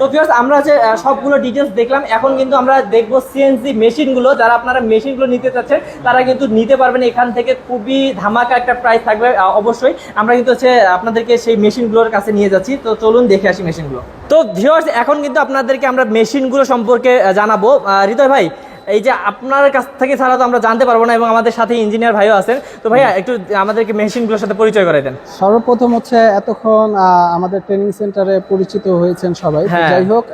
তো ভিউয়ার্স আমরা যে সবগুলো ডিটেইলস দেখলাম, এখন কিন্তু আমরা দেখবো সিএনসি মেশিনগুলো। যারা আপনারা মেশিনগুলো নিতে চাচ্ছেন তারা কিন্তু নিতে পারবেন এখান থেকে, খুবই ধামাকা একটা প্রাইস থাকবে অবশ্যই। আমরা কিন্তু হচ্ছে আপনাদেরকে সেই মেশিনগুলোর কাছে নিয়ে যাচ্ছি, তো চলুন দেখে আসি মেশিনগুলো। তো ভিউয়ার্স এখন কিন্তু আপনাদেরকে আমরা মেশিনগুলো সম্পর্কে জানাবো। হৃদয় ভাই, এই যে আপনার কাছ থেকে ছাড়া তো আমরা জানতে পারবো না, এবং আমাদের সাথে ইঞ্জিনিয়ার ভাইও আছেন, তো ভাইয়া একটু আমাদেরকে মেশিনগুলোর সাথে পরিচয় করাই দেন। সর্বপ্রথম হচ্ছে এতক্ষণ আমাদের ট্রেনিং সেন্টারে পরিচিত হয়েছেন সবাই। যাই হোক,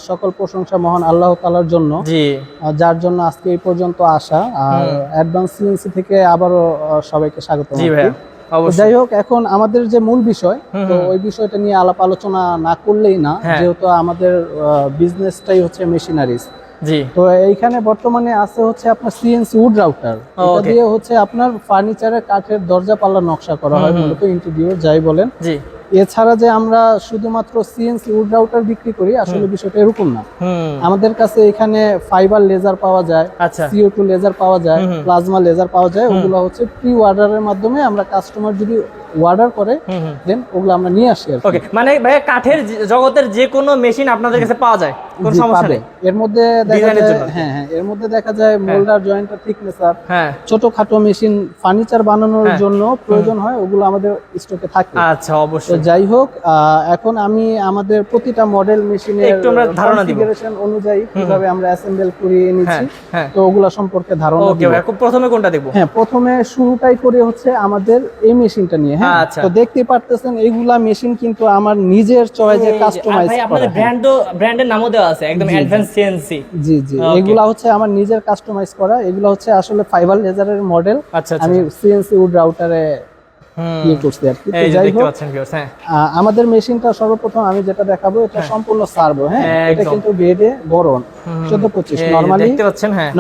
সকল প্রশংসা মহান আল্লাহ তাআলার জন্য, যার জন্য আজকে এই পর্যন্ত আসা। আর অ্যাডভান্স সিএনসি থেকে আবারও সবাইকে স্বাগত। যাই হোক, এখন আমাদের যে মূল বিষয়, তো ওই বিষয়টা নিয়ে আলাপ আলোচনা না করলেই না, যেহেতু আমাদের বিজনেসটাই হচ্ছে মেশিনারিজ। তো এইখানে বর্তমানে আছে হচ্ছে আপনার সিএনসি উড রাউটার। এটা দিয়ে হচ্ছে আপনার ফার্নিচারের কাঠের দরজা পাল্লা নকশা করা হয়, মূলত ইন্টেরিয়র যাই বলেন। এছাড়া যে আমরা শুধুমাত্র সিএনসি উড রাউটার বিক্রি করি, আসলে বিষয়টা এরকম না। আমাদের কাছে এখানে ফাইবার লেজার পাওয়া যায়, CO2 লেজার পাওয়া যায়, প্লাজমা লেজার পাওয়া যায়। ওগুলো হচ্ছে প্রি অর্ডারের মাধ্যমে আমরা কাস্টমার যদি অর্ডার করে দেন ওগুলো আমরা নিয়ে আসি। ওকে, মানে ভাই কাঠের জগতের যে কোনো মেশিন আপনাদের কাছে পাওয়া যায়, কোনো সমস্যা নেই। এর মধ্যে দেখা যায় এর মধ্যে দেখা যায় মোল্ডার, জয়েন্টার, থিকনেসার, ছোটখাটো মেশিন ফার্নিচার বানানোর জন্য প্রয়োজন হয়, ওগুলো আমাদের স্টকে থাকে। আচ্ছা, অবশ্যই। যাই হোক, এখন আমি আমাদের প্রতিটা মডেল মেশিনের একটু আমরা ধারণা দিব কনফিগারেশন অনুযায়ী কিভাবে আমরা অ্যাসেম্বল করিয়ে নিচ্ছি, তো ওগুলা সম্পর্কে ধারণা দিব। ওকে, প্রথমে কোনটা দেখব? প্রথমে শুরুটাই করে হচ্ছে আমাদের এই মেশিনটা নিয়ে। তো দেখতে পারতেছেন এইগুলা মেশিন কিন্তু আমার নিজের চয়েসে কাস্টমাইজ করা। আপনাদের ব্র্যান্ডের নামও দেওয়া আছে, একদম অ্যাডভান্স সিএনসি। জি, এগুলা হচ্ছে আমার নিজের কাস্টমাইজ করা। এগুলা হচ্ছে আসলে ফাইবার লেজারের মডেল, আমি সিএনসি উড রাউটারে করছি আর কি। যাই হোক, আমাদের মেশিনটা সর্বপ্রথম আমি যেটা দেখাবো, এটা সম্পূর্ণ সার্ভো। এটা কিন্তু বেডে বড় 14-25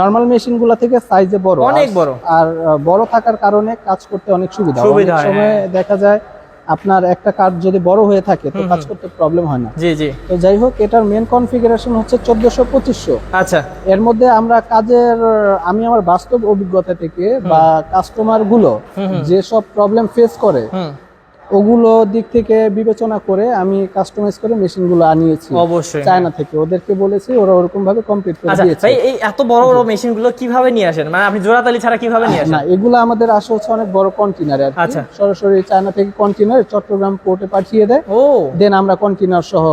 নরমাল মেশিনগুলো থেকে সাইজে বড়, অনেক বড়। আর বড় থাকার কারণে কাজ করতে অনেক সুবিধা। অনেক সময় দেখা যায় আপনার একটা কাঠ যদি বড় হয়ে থাকে তো কাজ করতে প্রবলেম হয় না। তো যাই হোক, এটার মেন কনফিগারেশন হচ্ছে 1400-2500। আচ্ছা, এর মধ্যে আমরা কাজের আমি আমার বাস্তব অভিজ্ঞতা থেকে বা কাস্টমার গুলো যে সব প্রবলেম ফেস করে ওগুলো দিক থেকে বিবেচনা করে আমি কাস্টমাইজ করে মেশিনগুলো আনিয়েছি অবশ্যই চায়না থেকে। ওদেরকে বলেছি, ওরা ওরকম ভাবে কমপ্লিট করে দিয়েছে। ভাই এই এত বড় বড় মেশিনগুলো কিভাবে নিয়ে আসেন? মানে আপনি জোড়াতালি ছাড়া কিভাবে নিয়ে আসেন? না, এগুলো আমাদের আসে হচ্ছে অনেক বড় কন্টেইনারে আর কি। সরাসরি চায়না থেকে কন্টেইনার চট্টগ্রাম পোর্টে পাঠিয়ে দেয়, দেন আমরা কন্টেইনার সহ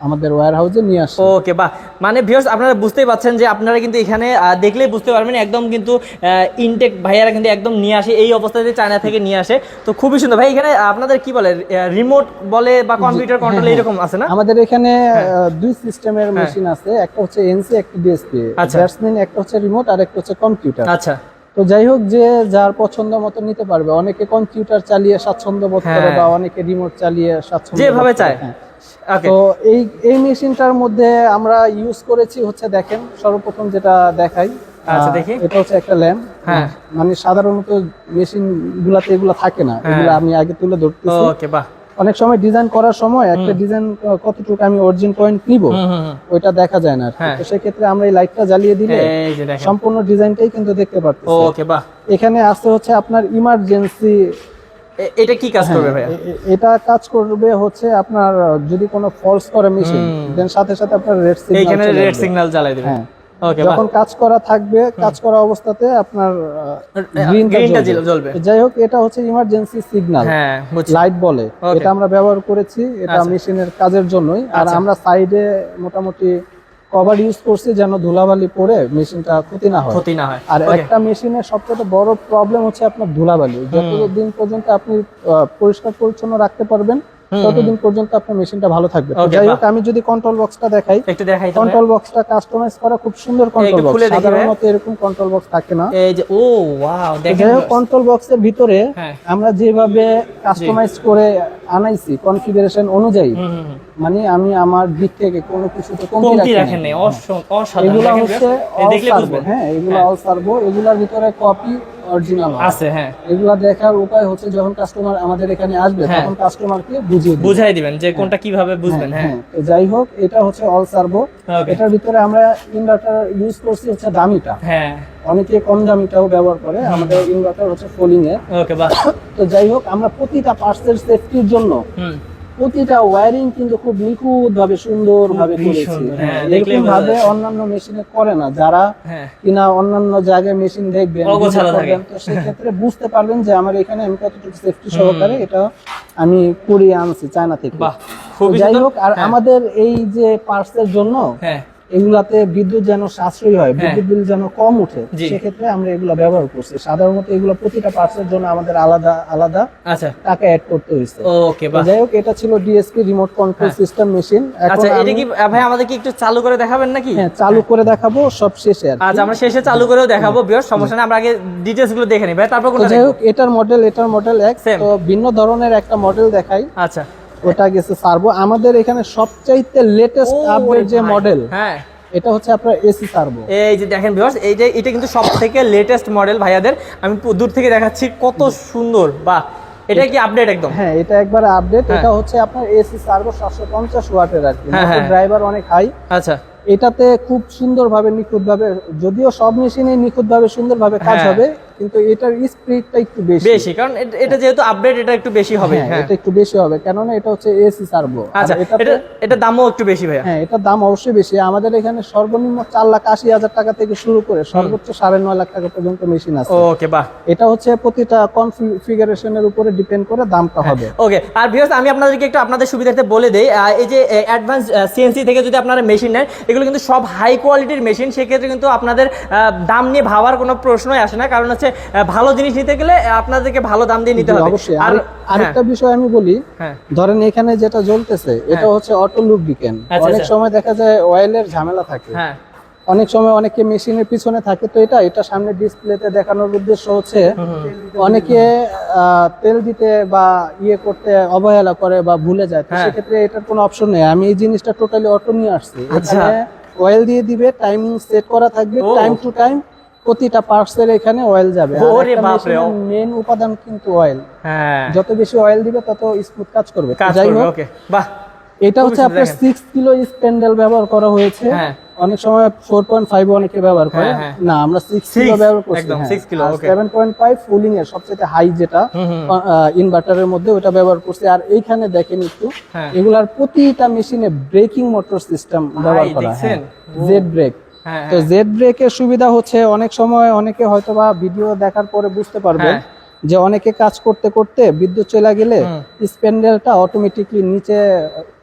আমাদের ওয়্যার হাউসে নিয়ে আসি। ওকে, বাহ। মানে ভিউয়ার্স আপনারা বুঝতেই পাচ্ছেন যে আপনারা কিন্তু এখানে দেখলেই বুঝতে পারবেন, একদম কিন্তু ইনটেক ভাইয়ারা কিন্তু একদম নিয়ে আসে, এই অবস্থাতে চায়না থেকে নিয়ে আসে। তো খুবই সুন্দর ভাই। এখানে আপনাদের কি বলে, রিমোট বলে বা কম্পিউটার কন্ট্রোল এরকম আছে না? আমাদের এখানে দুই সিস্টেমের মেশিন আছে, একটা হচ্ছে এনসি, একটা ডিএসপি। দ্যাটস মিন একটা হচ্ছে রিমোট আর একটা হচ্ছে কম্পিউটার। আচ্ছা, তো যাই হোক, যে যার পছন্দ মতো নিতে পারবে। অনেকে কম্পিউটার চালিয়ে স্বাচ্ছন্দ্য বোধ করে বা অনেকে রিমোট চালিয়ে স্বাচ্ছন্দ্য যেভাবে চায়। তো এই মেশিনটার মধ্যে আমরা ইউজ করেছি হচ্ছে, দেখেন সর্বপ্রথম যেটা দেখাই, এটা হচ্ছে একটা ল্যাম্প। মানে সাধারণত মেশিন গুলাতে এগুলো থাকে না, এগুলো আমি আগে তুলে ধরতেছি। অনেক সময় ডিজাইন করার সময় একটা ডিজাইন কতটুকু আমি অরিজিন পয়েন্ট নিব ওইটা দেখা যায় না। তো সেক্ষেত্রে আমরা এই লাইটটা জ্বালিয়ে দিলে সম্পূর্ণ ডিজাইনটাই কিন্তু দেখতে পারতেছি। এখানে আছে হচ্ছে আপনার ইমার্জেন্সি। এটা কি কাজ করবে ভাই? এটা কাজ করবে হচ্ছে আপনার যদি কোনো ফলস করে মেশিন, দেন সাথে সাথে আপনার রেড সিগন্যাল জ্বালিয়ে দিবেন। যখন কাজ করা থাকবে, কাজ করা অবস্থাতে আপনার গ্রিনটা জ্বলবে। যাই হোক, এটা হচ্ছে ইমার্জেন্সি সিগন্যাল লাইট বলে। এটা আমরা ব্যবহার করেছি, এটা মেশিনের কাজের জন্যই। আর আমরা সাইডে মোটামুটি কভার ইউজ করছি যেন ধুলাবালি পড়ে মেশিনটা ক্ষতি না হয়। আর একটা মেশিনের সবচেয়ে বড় প্রবলেম হচ্ছে আপনার ধুলাবালি। যতদিন পর্যন্ত আপনি পরিষ্কার পরিচ্ছন্ন রাখতে পারবেন ততদিন পর্যন্ত আপনার মেশিনটা ভালো থাকবে। যাই হোক, আমি যদি কন্ট্রোল বক্সটা দেখাই, কন্ট্রোল বক্সটা কাস্টমাইজ করা খুব সুন্দর কন্ট্রোল বক্স। সাধারণত এরকম কন্ট্রোল বক্স থাকে না। এই যে যাই হোক, কন্ট্রোল বক্সের ভিতরে আমরা যেভাবে কাস্টমাইজ করে আনাইছি কনফিগারেশন অনুযায়ী, মানে আমি আমার দিক থেকে কোনো কিছুতে কমতি রাখি নাই। এগুলো হচ্ছে এগুলো অল সার্ভো। এগুলোর ভিতরে কপি অরিজিনাল আছে। এগুলা দেখার উপায় হচ্ছে যখন কাস্টমার আমাদের এখানে আসবে তখন কাস্টমারকে বুঝিয়ে দিবেন যে কোনটা কিভাবে বুঝবেন। যাই হোক, এটা হচ্ছে অল সার্ভো। এটার ভিতরে আমরা ইনভার্টার ইউজ করছি হচ্ছে দামিটা। অনেকে কম দামিটাও ব্যবহার করে, আমাদের ইনভার্টার হচ্ছে ফোলিং এর। তো যাই হোক, আমরা প্রতিটা পার্টসের সেফটির জন্য প্রতিটা ওয়্যারিং কিন্তু খুব নিখুঁত ভাবে সুন্দর ভাবে করেছি। এরকম ভাবে অন্যান্য মেশিনে করে না, যারা কিনা অন্যান্য জায়গায় মেশিন দেখবেন তো সেক্ষেত্রে বুঝতে পারবেন যে আমার এখানে আমি কতটুকু সেফটি সহকারে এটা আমি কুরিয়ে আনছি চায়না থেকে। যাই হোক, আর আমাদের এই যে পার্টসের জন্য এগুলাতে বিদ্যুৎ যেন সাশ্রয়ী হয়, বিদ্যুৎ বিল যেন কম উঠে, সেক্ষেত্রে আমরা এগুলো ব্যবহার করছি। সাধারণত এগুলো প্রতিটা পার্টসের জন্য আমাদের আলাদা আলাদা টাকা অ্যাড করতে হয়েছে। যাই হোক, এটা ছিল DSP remote control system machine. আচ্ছা, এটা কি ভাই আমাদের কি একটু চালু করে দেখাবেন নাকি? হ্যাঁ, চালু করে দেখাবো সব শেষে। আচ্ছা, আমরা শেষে চালু করেও দেখাবো, বিয়ার সমস্যা নেই, আমরা আগে ডিটেইলস গুলো দেখে নিই ভাই, তারপর কোনটা? যাই হোক, এটার মডেল এক, তো ভিন্ন ধরনের একটা মডেল দেখাই। আচ্ছা, ওটা গেছে সার্ভো। আমাদের এখানে সবচাইতে লেটেস্ট আপডেট যে মডেল, হ্যাঁ, এটা হচ্ছে আপনার এসি সার্ভো। এই যে দেখেন ভিউয়ার্স, এটা কিন্তু সবথেকে লেটেস্ট মডেল ভাইয়াদের, আমি দূর থেকে দেখাচ্ছি, কত সুন্দর। বাহ, এটা কি আপডেট একদম? হ্যাঁ, এটা একবার আপডেট। এটা হচ্ছে আপনার এসি সার্ভো 750 ওয়াটের আর কি, ড্রাইভার অনেক হাই। আচ্ছা, এটাতে খুব সুন্দরভাবে নিখুঁতভাবে, যদিও সব মেশিনে নিখুঁতভাবে সুন্দরভাবে কাজ হবে, কিন্তু এটার স্পিডটা একটু বেশি, কারণ এটা যেহেতু আপডেট, এটা একটু বেশি হবে। এটা একটু বেশি হবে, কেননা এটা হচ্ছে এসি সার্ভো। আচ্ছা, এটা দামও একটু বেশি ভাইয়া? হ্যাঁ, এটার দাম অবশ্যই বেশি। আমাদের এখানে সর্বনিম্ন 4,80,000 টাকা থেকে শুরু করে সর্বোচ্চ 9.5 লাখ টাকা পর্যন্ত মেশিন আছে। ওকে, বাহ। এটা হচ্ছে প্রতিটা কনফিগারেশনের উপরে ডিপেন্ড করে দামটা হবে। ওকে, আর ভিউয়ার্স আমি আপনাদেরকে একটু আপনাদের সুবিধার্থে বলে দেই, এই যে অ্যাডভান্স সিএনসি থেকে যদি আপনারা মেশিন নেন, এগুলো কিন্তু সব হাই কোয়ালিটির মেশিন, সেক্ষেত্রে কিন্তু আপনাদের দাম নিয়ে ভাবার কোনো প্রশ্নই আসে না, কারণ হচ্ছে ভালো জিনিস নিতে গেলে আপনাদেরকে ভালো দাম দিয়ে নিতে হবে। অবশ্যই। আর আরেকটা বিষয় আমি বলি, ধরেন এখানে যেটা জ্বলতেছে এটা হচ্ছে অটো লুব্রিকেন্ট। অনেক সময় দেখা যায় অয়েলের ঝামেলা থাকে, অনেক সময় অনেকে মেশিনের পিছনে থাকে, তো এটা সামনে ডিসপ্লেতে দেখানোর উদ্দেশ্য হচ্ছে অনেকে তেল দিতে বা ইয়ে করতে অবহেলা করে বা ভুলে যায়, তো সেক্ষেত্রে এটার কোনো অপশন নেই। আমি এই জিনিসটা টোটালি অটো নিয়ে আসছি। এখানে অয়েল দিয়ে দিবে, টাইমিং সেট করা থাকবে, টাইম টু টাইম প্রতিটা পার্টসের এখানে অয়েল যাবে। মেন উপাদান কিন্তু অয়েল, যত বেশি অয়েল দিবে তত স্মুথ কাজ করবে। যাই হোক, বাহ, এটা হচ্ছে আপনার 6 কিলো স্প্যান্ডেল ব্যবহার করা হয়েছে। অনেক সময় 4.5 অনেকে ব্যবহার করে, না আমরা 6 কিলো ব্যবহার করছি। 7.5 ফুলিং এর সবচেয়ে হাই যেটা ইনভার্টারের মধ্যে, ওটা ব্যবহার করছি। আর এইখানে দেখেন একটু, এগুলার প্রতিটা মেশিনে ব্রেকিং মোটর সিস্টেম ব্যবহার করা, জেড ব্রেক। তো জেড ব্রেকের সুবিধা হচ্ছে, অনেক সময় অনেকে হয়তোবা ভিডিও দেখার পরে বুঝতে পারবেন যে অনেকে কাজ করতে করতে বিদ্যুৎ চলে গেলে স্প্যান্ডেলটা অটোমেটিকলি নিচে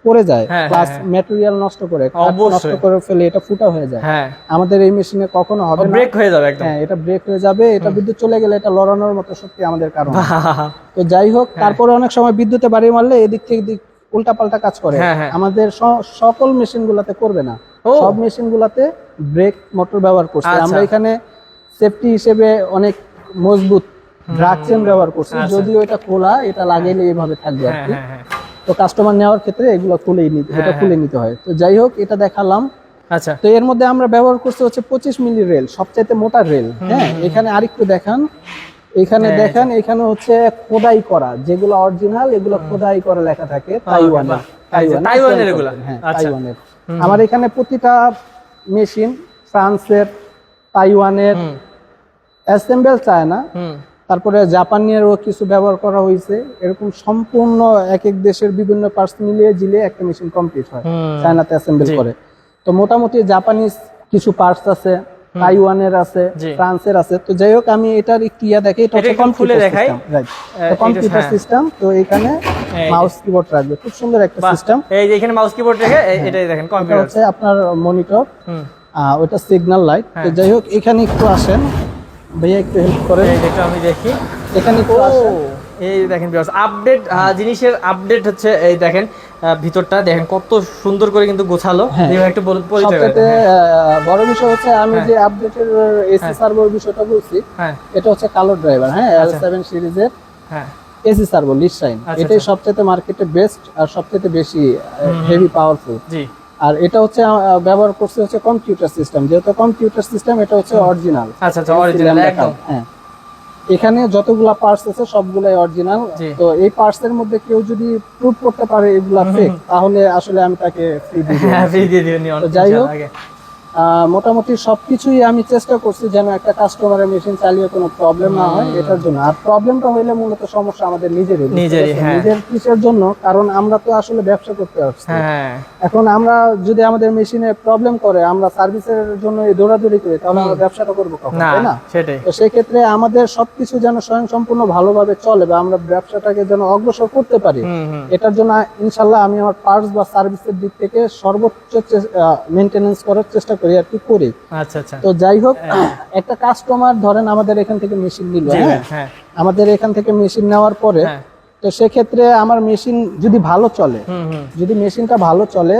পড়ে যায়, প্লাস ম্যাটেরিয়াল নষ্ট করে ফেলে, এটা ফুটা হয়ে যায়। আমাদের এই মেশিনে কখনো হবে না, ব্রেক হয়ে যাবে একদম। হ্যাঁ, এটা ব্রেক হয়ে যাবে। এটা বিদ্যুৎ চলে গেলে এটা লড়ানোর মতো শক্তি আমাদের কারণ। তো যাই হোক, তারপরে অনেক সময় বিদ্যুতে বাড়ি মারলে এদিক থেকে উল্টা পাল্টা কাজ করে। আমাদের সকল মেশিন গুলাতে করবে না, সব মেশিন গুলাতে ব্রেক মোটর ব্যবহার করছি আমরা। এখানে সেফটি হিসেবে অনেক মজবুত ড্রাগ চেন ব্যবহার করছি, যদিও এটা খোলা, এটা লাগাইলে এইভাবে থাকবে আর কি। তো কাস্টমার নেওয়ার ক্ষেত্রে এগুলো খুলে নিতে হয়। তো যাই হোক, এটা দেখালাম। আচ্ছা, তো এর মধ্যে আমরা ব্যবহার করছি হচ্ছে 25 মিলি রেল, সবচাইতে মোটা রেল। হ্যাঁ, এখানে আরেকটু দেখান, এখানে দেখেন, এখানে হচ্ছে খোদাই করা, যেগুলো অরিজিনাল এগুলো খোদাই করা লেখা থাকে তাইওয়ানের এগুলো। হ্যাঁ, তাইওয়ানের। আমার এখানে প্রতিটা মেশিন ফ্রান্সের, তাইওয়ানের, অ্যাসেম্বল চায়না, তারপরে জাপানিয়ারও কিছু ব্যবহার করা হয়েছে। এরকম সম্পূর্ণ এক এক দেশের বিভিন্ন পার্টস মিলিয়ে জিলিয়ে একটা মেশিন কমপ্লিট হয়, চায়নাতে অ্যাসেম্বল করে। তো মোটামুটি জাপানিজ কিছু পার্টস আছে, তাইওয়ানের আছে, ফ্রান্সের আছে। তো যাই হোক, আমি এটার একটু দেখি, এটা হচ্ছে কম্পিউটার সিস্টেম। তো এখানে মাউস কিবোর্ড রাখবে, খুব সুন্দর একটা সিস্টেম। এই যে এখানে মাউস কিবোর্ড রেখে এটাই দেখেন কম্পিউটার হচ্ছে আপনার মনিটর, ওটা সিগন্যাল লাইট। তো যাই হোক, এখানে একটু আসেন ভাইয়া, একটু হেল্প করেন। এটা আমি দেখি, এখানে একটু আসেন। এই দেখেন আপডেট জিনিসের আপডেট হচ্ছে, এই দেখেন ভিতরটা দেখেন কত সুন্দর করে কিন্তু গোছালো। একটু সবচেয়ে বড় বিষয় হচ্ছে, আমি যে আপডেটের এসি সার্ভোর বিষয়টা বলছি, এটা হচ্ছে কালো ড্রাইভার। হ্যাঁ, L7 সিরিজের এসি সার্ভো লিড শাইন, এটাই সবচেয়ে মার্কেটে বেস্ট আর সবচেয়ে বেশি হেভি পাওয়ারফুল। আর এটা হচ্ছে ব্যবহার করছে হচ্ছে কম্পিউটার সিস্টেম, যেহেতু কম্পিউটার সিস্টেম এটা হচ্ছে অরিজিনাল। আচ্ছা, অরিজিনাল একদম। হ্যাঁ, এখানে যতগুলা পার্টস আছে সবগুলাই অরিজিনাল। তো এই পার্টস এর মধ্যে কেউ যদি প্রুভ করতে পারে এগুলা ফেক, তাহলে আসলে আমি তাকে ফ্রি দিয়ে দিই। ফ্রি দিয়ে দিই। যাই হোক, মোটামুটি সবকিছুই আমি চেষ্টা করছি যেন একটা কাস্টমারের মেশিন চালিয়ে কোনো প্রবলেম না হয় এটার জন্য। আর প্রবলেমটা হইলে মূলত সমস্যা আমাদের নিজেরই, হ্যাঁ। নিজের কিসের জন্য, কারণ আমরা তো আসলে ব্যবসা করতে আসছি। হ্যাঁ, এখন আমরা যদি আমাদের মেশিনে প্রবলেম করে আমরা সার্ভিসের জন্য দৌড়াদৌড়ি করি, তাহলে আমরা ব্যবসাটা করবো কখন, তাই না? সেটাই। তো সেই ক্ষেত্রে আমাদের সবকিছু যেন স্বয়ংসম্পূর্ণ ভালোভাবে চলে বা আমরা ব্যবসাটাকে যেন অগ্রসর করতে পারি, এটার জন্য ইনশাল্লাহ আমি আমার পার্টস বা সার্ভিসের দিক থেকে সর্বোচ্চ মেনটেনেন্স করার চেষ্টা করি আর কি করি। আচ্ছা আচ্ছা। তো যাই হোক, একটা কাস্টমার ধরেন আমাদের এখান থেকে মেশিন নিল, হ্যাঁ, আমাদের এখান থেকে মেশিন নেওয়ার পরে তো সেক্ষেত্রে আমার মেশিন যদি ভালো চলে, যদি মেশিনটা ভালো চলে,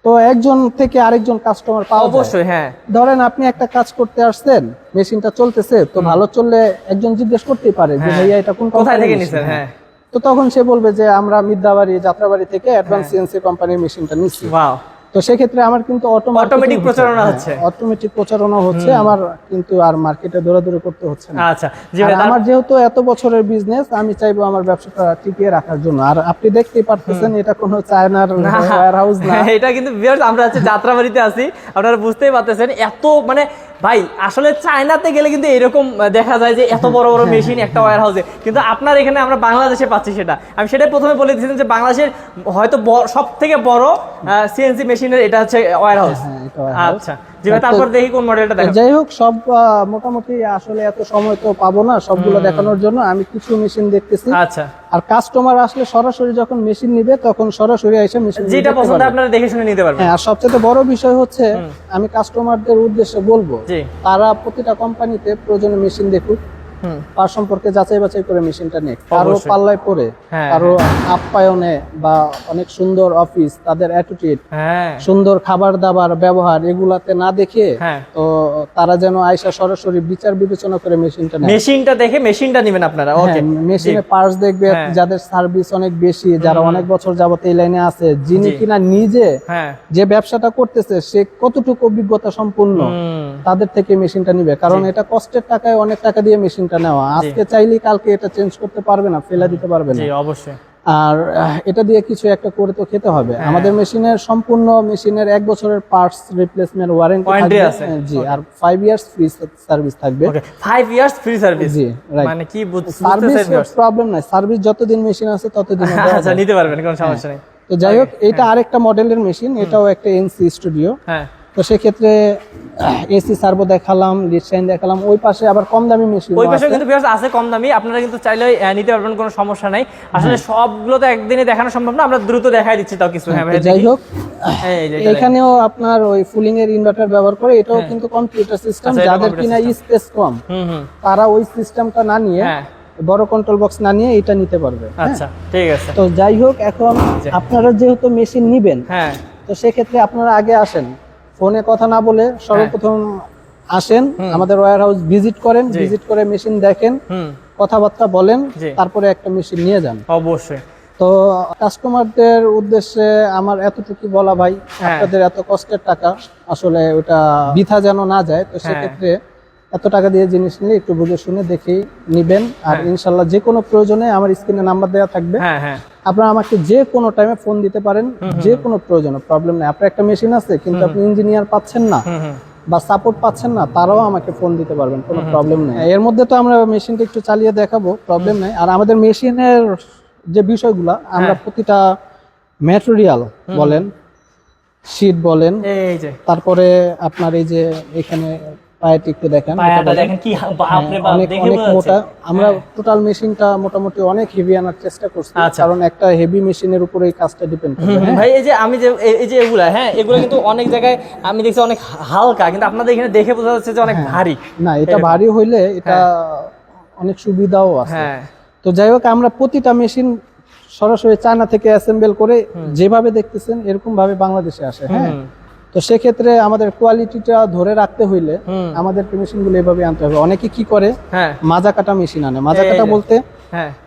তো একজন থেকে আরেকজন কাস্টমার পাওয়া যায়। অবশ্যই। হ্যাঁ, ধরেন আপনি একটা কাজ করতে আসছেন, মেশিনটা চলতেছে, তো ভালো চললে একজন জিজ্ঞেস করতেই পারে যে ভাইয়া এটা কোথায় থেকে নিছেন। হ্যাঁ, তো তখন সে বলবে যে আমরা মিদ্যাবাড়ি যাত্রাবাড়ি থেকে অ্যাডভান্স সিএনসি কোম্পানির মেশিনটা নিচ্ছি। ওয়াও। তো সেক্ষেত্রে আমার কিন্তু অটোমেটিক প্রচারণা হচ্ছে, অটোমেটিক প্রচারণা হচ্ছে, আমার কিন্তু আর মার্কেটে দৌড়াদৌড়ি করতে হচ্ছে না। আচ্ছা, আর আমার যেহেতু এত বছরের বিজনেস, আমি চাইবো আমার ব্যবসাটা টিকিয়ে রাখার জন্য। আর আপনি দেখতেই পারতেছেন এটা কোনো চায়নার ওয়্যার হাউস না, এটা কিন্তু ভিউয়ার্স আমরা আছি যাত্রাবাড়িতে আছি, আপনারা বুঝতেই পারতেছেন। এত মানে ভাই আসলে চায়নাতে গেলে কিন্তু এরকম দেখা যায় যে এত বড় বড় মেশিন একটা ওয়্যার হাউসে, কিন্তু আপনার এখানে আমরা বাংলাদেশে পাচ্ছি। সেটা আমি সেটাই প্রথমে বলে দিয়েছিলাম যে বাংলাদেশের হয়তো সব থেকে বড় সিএনসি মেশিনের এটা হচ্ছে ওয়্যার হাউস। আচ্ছা জি ভাই, তারপর দেখি কোন মডেলটা দেখাবো। যাই হোক, সব মোটামুটি আসলে এত সময় তো পাবো না সবগুলো দেখানোর জন্য, আমি কিছু মেশিন দেখতেছি। আচ্ছা। আর কাস্টমার আসলে সরাসরি যখন মেশিন নিবে তখন সরাসরি এসে মেশিন যেটা পছন্দ আপনারা দেখে শুনে নিতে পারবেন। হ্যাঁ, আর সবচেয়ে বড় বিষয় হচ্ছে আমি কাস্টমারদের উদ্দেশ্যে বলবো তারা প্রতিটা কোম্পানিতে প্রয়োজনে মেশিন দেখুক, তার সম্পর্কে যাচাই বাছাই করে মেশিনটা নেক। কারো পাল্লায় পড়ে, কারো আপ্যায়নে বা অনেক সুন্দর অফিস, তাদের অ্যাটিটিউড, সুন্দর খাবার দাবার ব্যবহার, এগুলাতে না দেখে তো তারা যেন আয়সা সরাসরি বিচার বিবেচনা করে মেশিনটা নেয়। মেশিনটা দেখে মেশিনটা নেবেন আপনারা। ওকে, মেশিনে পার্টস দেখবে, যাদের সার্ভিস অনেক বেশি, যারা অনেক বছর যাবত এই লাইনে আছে, যিনি কিনা নিজে যে ব্যবসাটা করতেছে সে কতটুকু অভিজ্ঞতা সম্পূর্ণ, তাদের থেকে মেশিনটা নিবে। কারণ এটা কষ্টের টাকায় অনেক টাকা দিয়ে মেশিন নেওয়া, আজকে চাইলেই কালকে এটা চেঞ্জ করতে পারবে না, ফেলে দিতে পারবে না। অবশ্যই। আর এটা দিয়ে কিছু একটা করে তো খেতে হবে। আমাদের মেশিনের সম্পূর্ণ মেশিনের 1 বছরের পার্টস রিপ্লেসমেন্ট ওয়ারেন্টি আছে। জি, আর 5 ইয়ার্স ফ্রি সার্ভিস থাকবে। 5 ইয়ার্স ফ্রি সার্ভিস। জি, রাইট। মানে কি সার্ভিস প্রবলেম নাই, সার্ভিস যতদিন মেশিন আছে ততদিন আচ্ছা নিতে পারবেন, কোনো সমস্যা নেই। তো যাই হোক, এটা আরেকটা মডেলের মেশিন, এটাও একটা এনসি স্টুডিও। হ্যাঁ, তো সেক্ষেত্রে এসি সার্ভো দেখালাম, লিড শাইন দেখালাম, ওই পাশে আবার কম দামি মেশিন, ওই পাশে কিন্তু ভিউয়ার্স আছে কম দামি, আপনারা কিন্তু চাইলে নিতে পারবেন, কোনো সমস্যা নাই। আসলে সবগুলো তো একদিনে দেখানো সম্ভব না, আমরা দ্রুত দেখাই দিচ্ছি তাও কিছু। হ্যাঁ, যাই হোক, এখানেও আপনার ওই ফুলিং এর ইনভার্টার ব্যবহার করে, এটাও কিন্তু কম্পিউটার সিস্টেম। যাদের কিনা স্পেস কম, তারা ওই সিস্টেমটা না নিয়ে, বড় কন্ট্রোল বক্স না নিয়ে এটা নিতে পারবে। আচ্ছা, ঠিক আছে। তো যাই হোক, এখন আপনারা যেহেতু মেশিন নিবেন, তো সেক্ষেত্রে আপনারা আগে আসেন, ফোনে কথা না বলে সর্বপ্রথম আসেন, আমাদের ওয়্যার হাউস ভিজিট করেন, ভিজিট করে মেশিন দেখেন, কথাবার্তা বলেন, তারপরে একটা মেশিন নিয়ে যান। অবশ্যই। তো কাস্টমারদের উদ্দেশ্যে আমার এতটুকু বলা, ভাই আপনাদের এত কষ্টের টাকা আসলে ওটা বৃথা যেন না যায়। তো সেক্ষেত্রে এত টাকা দিয়ে জিনিস নিলে একটু বুঝে শুনে দেখেই নিবেন। আর ইনশাল্লাহ যে কোনো প্রয়োজনে আমার স্ক্রিনে নাম্বার দেওয়া থাকবে, আপনারা আমাকে যে কোনো টাইমে ফোন দিতে পারেন, যে কোনো প্রয়োজনে, প্রবলেম নেই। আপনার একটা মেশিন আছে কিন্তু আপনি ইঞ্জিনিয়ার পাচ্ছেন না বা সাপোর্ট পাচ্ছেন না, তারাও আমাকে ফোন দিতে পারবেন, কোনো প্রবলেম নেই। এর মধ্যে তো আমরা মেশিনটা একটু চালিয়ে দেখাবো, প্রবলেম নেই। আর আমাদের মেশিনের যে বিষয়গুলো, আমরা প্রতিটা ম্যাটেরিয়াল বলেন, শীট বলেন, তারপরে আপনার এই যে এখানে পায়াটি একটু দেখেন, অনেক মোটা। আমরা টোটাল মেশিনটা মোটামুটি অনেক হেভি আনার চেষ্টা করছি, কারণ একটা হেভি মেশিনের উপরে এই কাজটা ডিপেন্ড করে। ভাই এই যে আমি যে এই যে এগুলা, এগুলো কিন্তু অনেক জায়গায় আমি দেখছি অনেক হালকা, কিন্তু আপনাদের এখানে দেখে বোঝা যাচ্ছে যে অনেক ভারী। না, এটা ভারী হইলে এটা অনেক সুবিধাও আছে। তো যাই হোক, আমরা প্রতিটা মেশিন সরাসরি চায়না থেকে অ্যাসেম্বল করে যেভাবে দেখতেছেন এরকম ভাবে বাংলাদেশে আসে। হ্যাঁ, তো সেক্ষেত্রে আমাদের কোয়ালিটিটা ধরে রাখতে হইলে আমাদের মেশিন গুলো এভাবে আনতে হবে। অনেকে কি করে, মাজা কাটা মেশিন আনে। মাজা কাটা বলতে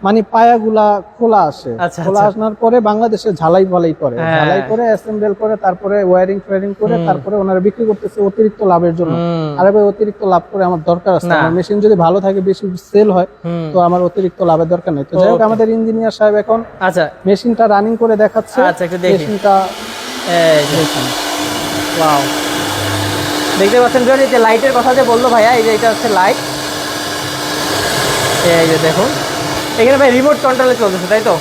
মানে পায়াগুলা খোলা আসে, খোলা আসার পরে বাংলাদেশে ঝালাই ভালাই করে, ঝালাই করে অ্যাসেম্বল করে, তারপরে ওয়্যারিং ফোয়ারিং করে, তারপরে ওনারা বিক্রি করতেছে অতিরিক্ত লাভের জন্য। আরে ভাই, অতিরিক্ত লাভ করে আমার দরকার আছে? আমার মেশিন যদি ভালো থাকে, বেশি সেল হয়, তো আমার অতিরিক্ত লাভের দরকার নেই। তো যাই হোক, আমাদের ইঞ্জিনিয়ার সাহেব এখন মেশিনটা রানিং করে দেখাচ্ছে। মেশিনটা ওয়াও, দেখতে পাচ্ছেন ভিউয়ার্স, এই যে লাইটের কথা যে বললো ভাইয়া, এই যে এটা হচ্ছে লাইট, এই যে দেখুন এখানে ভাই রিমোট কন্ট্রোলে চলতেছে তাই তো?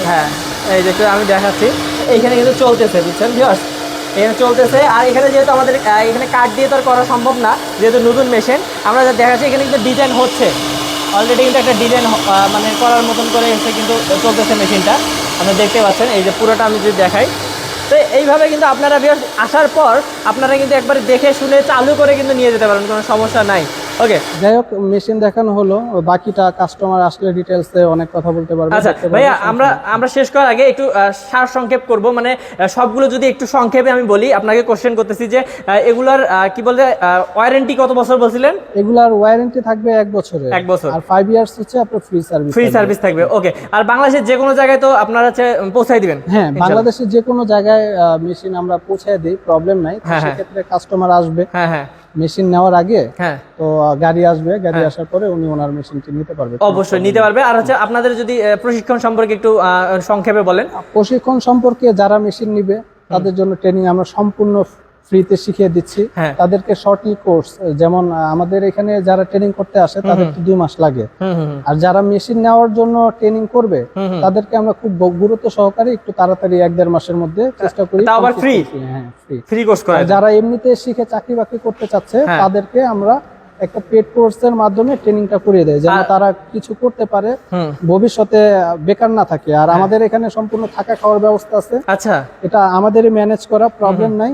হ্যাঁ, এই যে একটু আমি দেখাচ্ছি, এইখানে কিন্তু চলতেছে, বুঝছেন ভিউয়ার্স, এখানে চলতেছে। আর এখানে যেহেতু আমাদের এখানে কাঠ দিয়ে তো আর করা সম্ভব না, যেহেতু নতুন মেশিন, আমরা যা দেখাচ্ছি এখানে কিন্তু ডিজাইন হচ্ছে অলরেডি, কিন্তু একটা ডিজাইন মানে করার মতন করে এসে কিন্তু চলতেছে মেশিনটা, আপনারা দেখতে পাচ্ছেন। এই যে পুরোটা আমি যদি দেখাই, তো এইভাবে কিন্তু আপনারা ভিউয়ার্স আসার পর আপনারা কিন্তু একবার দেখে শুনে চালু করে কিন্তু নিয়ে যেতে পারেন, কোনো সমস্যা নাই। ওকে, যাই হোক, মেশিন দেখানো হলো, বাকিটা কাস্টমার আসলে ডিটেইলসে অনেক কথা বলতে পারবে। আচ্ছা ভাইয়া, আমরা শেষ করার আগে একটু সার সংক্ষেপ করব, মানে সবগুলো যদি একটু সংক্ষেপে আমি বলি, আপনাকে কোশ্চেন করতেছি যে এগুলার কি বলে ওয়ারেন্টি কত বছর বলছিলেন? এগুলার ওয়ারেন্টি থাকবে 1 বছরের, 1 বছর, আর 5 ইয়ার্স হচ্ছে আপনার ফ্রি সার্ভিস থাকবে। ওকে, আর বাংলাদেশের যে কোনো জায়গায় তো আপনারা হচ্ছে পৌঁছাই দিবেন? হ্যাঁ, বাংলাদেশের যে কোনো জায়গায় মেশিন আমরা পৌঁছায় দিই, প্রবলেম নাই। সেক্ষেত্রে কাস্টমার আসবে, হ্যাঁ মেশিন নেওয়ার আগে, হ্যাঁ তো গাড়ি আসবে, গাড়ি আসার পরে উনি ওনার মেশিনটি নিতে পারবে, অবশ্যই নিতে পারবে। আর হচ্ছে আপনাদের যদি প্রশিক্ষণ সম্পর্কে একটু সংক্ষেপে বলেন। প্রশিক্ষণ সম্পর্কে যারা মেশিন নিবে তাদের জন্য ট্রেনিং আমরা সম্পূর্ণ ফ্রিতে শিখিয়ে দিচ্ছি। তাদেরকে শর্টলি কোর্স, যেমন আমাদের এখানে যারা ট্রেনিং করতে আসে তাদের তো 2 মাস লাগে, আর যারা মেশিন নেওয়ার জন্য ট্রেনিং করবে তাদেরকে আমরা খুব গুরুত্ব সহকারে একটু তাড়াতাড়ি 1-1.5 মাসের মধ্যে চেষ্টা করি। আবার ফ্রি কোর্স করাই। যারা এমনিতে শিখে চাকরি বাকরি করতে চাচ্ছে তাদেরকে আমরা একটা পেড কোর্সের মাধ্যমে ট্রেনিংটা করিয়ে দেয়, যেন তারা কিছু করতে পারে, ভবিষ্যতে বেকার না থাকে। আর আমাদের এখানে সম্পূর্ণ থাকা খাওয়ার ব্যবস্থা আছে। আচ্ছা, এটা আমাদেরই ম্যানেজ করা, প্রবলেম নাই।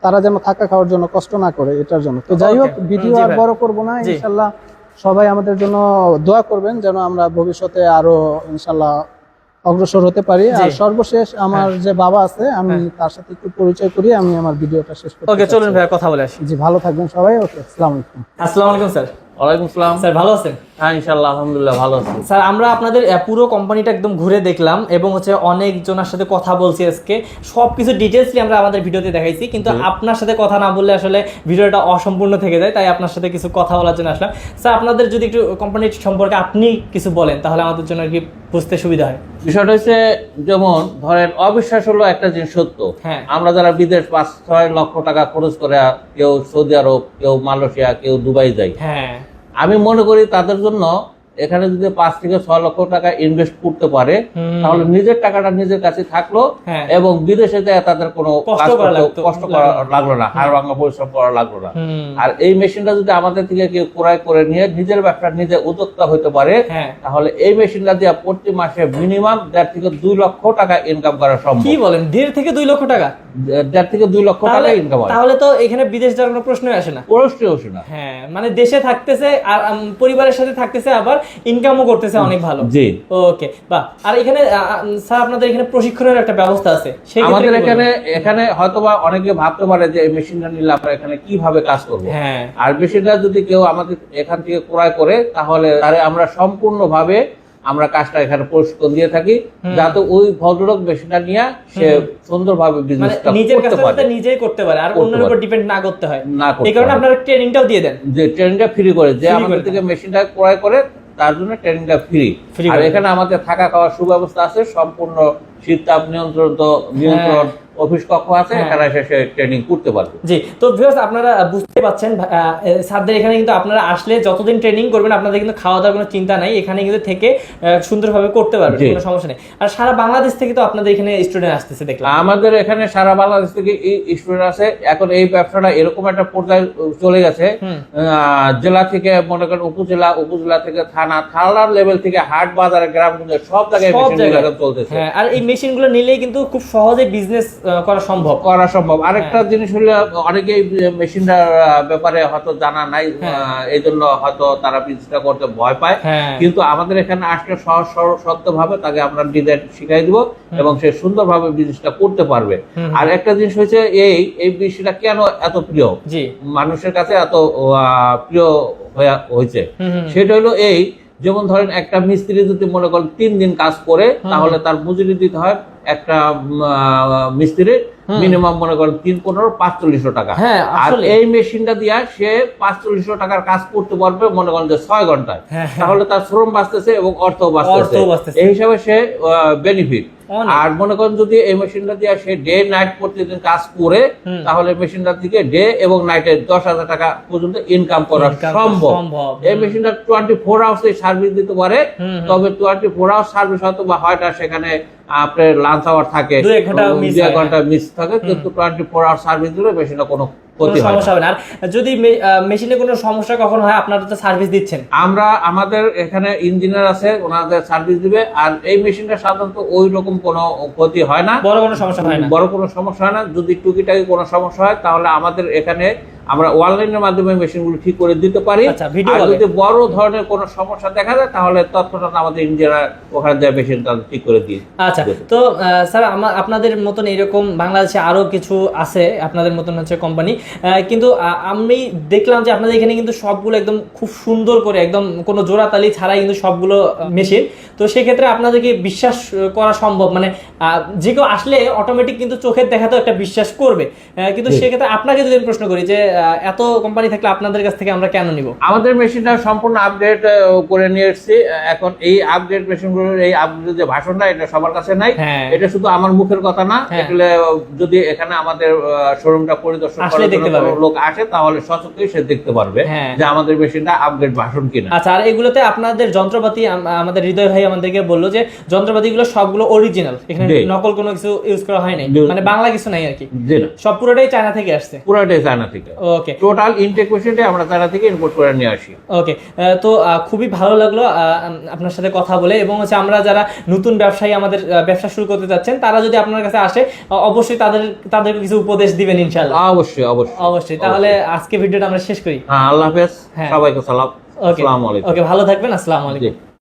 তারা যেন থাকা খাওয়ার জন্য কষ্ট না করে, এটার জন্য। তো যাই হোক, ভিডিও আর বড় করব না, ইনশাআল্লাহ সবাই আমাদের জন্য দোয়া করবেন যেন আমরা ভবিষ্যতে আরো ইনশাআল্লাহ অগ্রসর হতে পারি। আর সর্বশেষ আমার যে বাবা আছে, আমি তার সাথে একটু পরিচয় করি, আমি আমার ভিডিওটা শেষ করতে। ওকে, চলুন ভাই কথা বলে আসি। জি, ভালো থাকবেন সবাই। ওকে, আসসালামু আলাইকুম। আসসালামু আলাইকুম স্যার। ওয়ালাইকুম আসসালাম। স্যার ভালো আছেন? হ্যাঁ, ইনশাআল্লাহ আলহামদুলিল্লাহ ভালো আছি। স্যার, আমরা আপনাদের পুরো কোম্পানিটা একদম ঘুরে দেখলাম এবং হচ্ছে অনেকজনের সাথে কথা বলছি আজকে, সবকিছু ডিটেইলসলি আমরা আমাদের ভিডিওতে দেখাইছি, কিন্তু আপনার সাথে কথা না বললে আসলে ভিডিওটা অসম্পূর্ণ থেকে যায়, তাই আপনার সাথে কিছু কথা বলার জন্য আসলাম। স্যার, আপনাদের যদি একটু কোম্পানির সম্পর্কে আপনি কিছু বলেন তাহলে আমাদের জন্য আর কি বুঝতে সুবিধা হয়। বিষয়টা হচ্ছে, যেমন ধরেন অবিশ্বাস হলো একটা জিনিস সত্য। আমরা যারা বিদেশ 5-6 লক্ষ টাকা খরচ করে, কেউ সৌদি আরব, কেউ মালয়েশিয়া, কেউ দুবাই যাই, আমি মনে করি তাদের জন্য এখানে যদি 5 থেকে 6 লক্ষ টাকা ইনভেস্ট করতে পারে, তাহলে নিজের টাকাটা নিজের কাছে থাকলো এবং বিদেশে যায় তাদের কোনো কষ্ট করা লাগলো না, হাড় ভাঙা পরিশ্রম করা লাগলো না। আর এই মেশিনটা যদি আমাদের থেকে কেউ ক্রয় করে নিয়ে নিজের ব্যবসা নিজে উদ্যোক্তা হতে পারে, তাহলে এই মেশিনটা দিয়ে প্রতি মাসে মিনিমাম 1.5 থেকে 2 লক্ষ টাকা ইনকাম করা সম্ভব। কি বলেন, 1.5 থেকে 2 লক্ষ টাকা? 1.5 থেকে 2 লক্ষ টাকা ইনকাম হয়। তাহলে তো এখানে বিদেশ যাওয়ার কোনো প্রশ্নই আসে না। প্রশ্নই আসে না। হ্যাঁ, মানে দেশে থাকতেছে আর পরিবারের সাথে থাকতেছে, আবার ইনকামও করতেছে অনেক ভালো। জি, ওকে, বাহ। আর এখানে স্যার আপনাদের এখানে প্রশিক্ষণের একটা ব্যবস্থা আছে? আমাদের এখানে হয়তোবা অনেকে ভাবতে পারে যে এই মেশিনটা নিলে আমরা এখানে কিভাবে কাজ করব। আর মেশিনটা যদি কেউ আমাদের এখান থেকে ক্রয় করে, তাহলে আমরা সম্পূর্ণভাবে আমরা কাজটা এখানে প্রশিক্ষণ দিয়ে থাকি, যাতে ওই ভদ্রলোক মেশিনটা নিয়ে সে সুন্দরভাবে বিজনেসটা করতে পারে, নিজেই করতে পারে, আর অন্যের উপর ডিপেন্ড না করতে হয়। এই কারণে আপনারা ট্রেনিংটাও দিয়ে দেন, যে ট্রেনিংটা ফ্রি করে, যে আমাদের থেকে মেশিনটা ক্রয় করে তার জন্য ট্রেনিংটা ফ্রি। আর এখানে আমাদের থাকা খাওয়ার সুব্যবস্থা আছে, সম্পূর্ণ শীত তাপ নিয়ন্ত্রণ অফিস কক্ষ আছে, এখানে এসে ট্রেনিং করতে পারবে। জি, তো ভিউয়ার্স আপনারা বুঝতে পাচ্ছেন, স্যারদের এখানে কিন্তু আপনারা আসলে যতদিন ট্রেনিং করবেন আপনাদের কিন্তু খাওয়া দাওয়ার কোনো চিন্তা নাই, এখানে কিন্তু থেকে সুন্দরভাবে করতে পারবেন, কোনো সমস্যা নেই। আর সারা বাংলাদেশ থেকে তো আপনাদের এখানে স্টুডেন্ট আসতেছে দেখলাম। আমাদের এখানে সারা বাংলাদেশ থেকে স্টুডেন্ট আছে। এখন এই ব্যবসাটা এরকম একটা পর্যায়ে চলে গেছে, জেলা থেকে মনে করেন উপজেলা থেকে থানার লেভেল থেকে হাট বাজার গ্রাম সব জায়গায় চলতেছে। আর এই মেশিনগুলো নিলেই কিন্তু খুব সহজে বিজনেস করা সম্ভব। আরেকটা জিনিস হলো, অনেকেই মেশিনটার ব্যাপারে হয়তো জানা নাই, এই জন্য হয়তো তারা বিজনেসটা করতে ভয় পায়, কিন্তু আমাদের এখানে আসলে সহজ সত্য ভাবে তাকে আমরা ডিজাইন শিখাই দিব এবং সে সুন্দরভাবে বিজনেসটা করতে পারবে। আর একটা জিনিস হচ্ছে, এই বিষয়টা কেন এত প্রিয় মানুষের কাছে, এত প্রিয় হয়েছে, সেটা হলো যেমন ধরেন একটা মিস্ত্রি যদি মনে করেন 3 দিন কাজ করে, তাহলে তার মজুরি দিতে হয় একটা মিস্ত্রি মিনিমাম মনে করেন 3-15-4500 টাকা। আর এই মেশিনটা দিয়া সে 4500 টাকার কাজ করতে পারবে মনে করেন যে 6 ঘন্টায়, তাহলে তার শ্রম বাঁচতেছে এবং অর্থ বাঁচতেছে, এই হিসাবে সে বেনিফিট। আর মনে করেন যদি এই মেশিনটা দিয়ে সে ডে নাইট প্রতিদিন কাজ করে তাহলে মেশিনটা থেকে ডে এবং নাইটে 10,000 টাকা পর্যন্ত ইনকাম করা সম্ভব। এই মেশিনটা 24 আওয়ার্স সার্ভিস দিতে পারে, তবে 24 আওয়ার্স সার্ভিস হয়তো বা হয়টা সেখানে আপনার লাঞ্চ আওয়ার থাকে, 2 ঘন্টা মিস থাকে, কিন্তু 24 আওয়ার সার্ভিস দিলে মেশিনটা কোনো সমস্যা হবে না। আর যদি মেশিনে কোনো সমস্যা কখন হয়, আপনারা তো সার্ভিস দিচ্ছেন? আমরা আমাদের এখানে ইঞ্জিনিয়ার আছে, ওনাদের সার্ভিস দিবে। আর এই মেশিনটা সাধারণত ওই রকম কোনো ক্ষতি হয় না, বড় কোনো সমস্যা হয় না, বড় কোনো সমস্যা হয় না। যদি টুকিটাকি কোনো সমস্যা হয় তাহলে আমাদের এখানে আমরা অনলাইনের মাধ্যমে মেশিনগুলো ঠিক করে দিতে পারি। আর যদি বড় ধরনের কোনো সমস্যা দেখা যায় তাহলে তৎক্ষণাৎ আমাদের ইঞ্জিনিয়ার ওখানে যায় মেশিনটা ঠিক করে দিই। আচ্ছা, তো স্যার আপনাদের মতন এরকম বাংলাদেশে আরো কিছু আছে আপনাদের মতন হচ্ছে কোম্পানি, কিন্তু আমি দেখলাম যে আপনাদের এখানে কিন্তু সবগুলো একদম খুব সুন্দর করে একদম কোনো জোড়াতালি ছাড়াই কিন্তু সবগুলো মেশিন। তো সেক্ষেত্রে আপনাদেরকে বিশ্বাস করা সম্ভব, মানে যে কেউ আসলে অটোমেটিক কিন্তু চোখের দেখাতে একটা বিশ্বাস করবে, কিন্তু সেক্ষেত্রে আপনাকে যদি আমি প্রশ্ন করি যে এত কোম্পানি থাকলে আপনাদের কাছ থেকে আমরা কেন নিব? আমাদের মেশিনটা সম্পূর্ণ আপডেট করে নিয়ে এসেছি। এখন এই আপডেট মেশিনগুলোর এই আপডেট যে ভাষণটা এটা সবার কাছে নাই, এটা শুধু আমার মুখের কথা না, এগুলো যদি এখানে আমাদের শোরুমটা পরিদর্শন করার জন্য লোক আসে তাহলে সচক্ষেই সে দেখতে পারবে যে আমাদের মেশিনটা আপডেট ভাষণ কিনা। আচ্ছা, আর এগুলোতে আপনাদের যন্ত্রপাতি, আমাদের হৃদয় ভাই আমাদেরকে বললো যে যন্ত্রপাতিগুলো সবগুলো অরিজিনাল, এখানে নকল কোনো কিছু ইউজ করা হয় নাই, মানে বাংলা কিছু নাই আর কি, সব পুরোটাই চায়না থেকে আসছে? পুরোটাই চায়না থেকে। ওকে, টোটাল ইনটেক মেশিনটা আমরা চায়না থেকে ইম্পোর্ট করে নিয়ে আসি। ওকে, তো খুবই ভালো লাগলো আপনার সাথে কথা বলে, এবং হচ্ছে আমরা যারা নতুন ব্যবসায়ী আমাদের ব্যবসা শুরু করতে যাচ্ছেন তারা যদি আপনার কাছে আসে অবশ্যই তাদেরকে কিছু উপদেশ দিবেন ইনশাআল্লাহ। অবশ্যই অবশ্যই অবশ্যই। তাহলে আজকে ভিডিওটা আমরা শেষ করি। আল্লাহ হাফেজ, সবাইকে সালাম, আসসালামু আলাইকুম। ওকে, ভালো থাকবেন, আসসালামু আলাইকুম।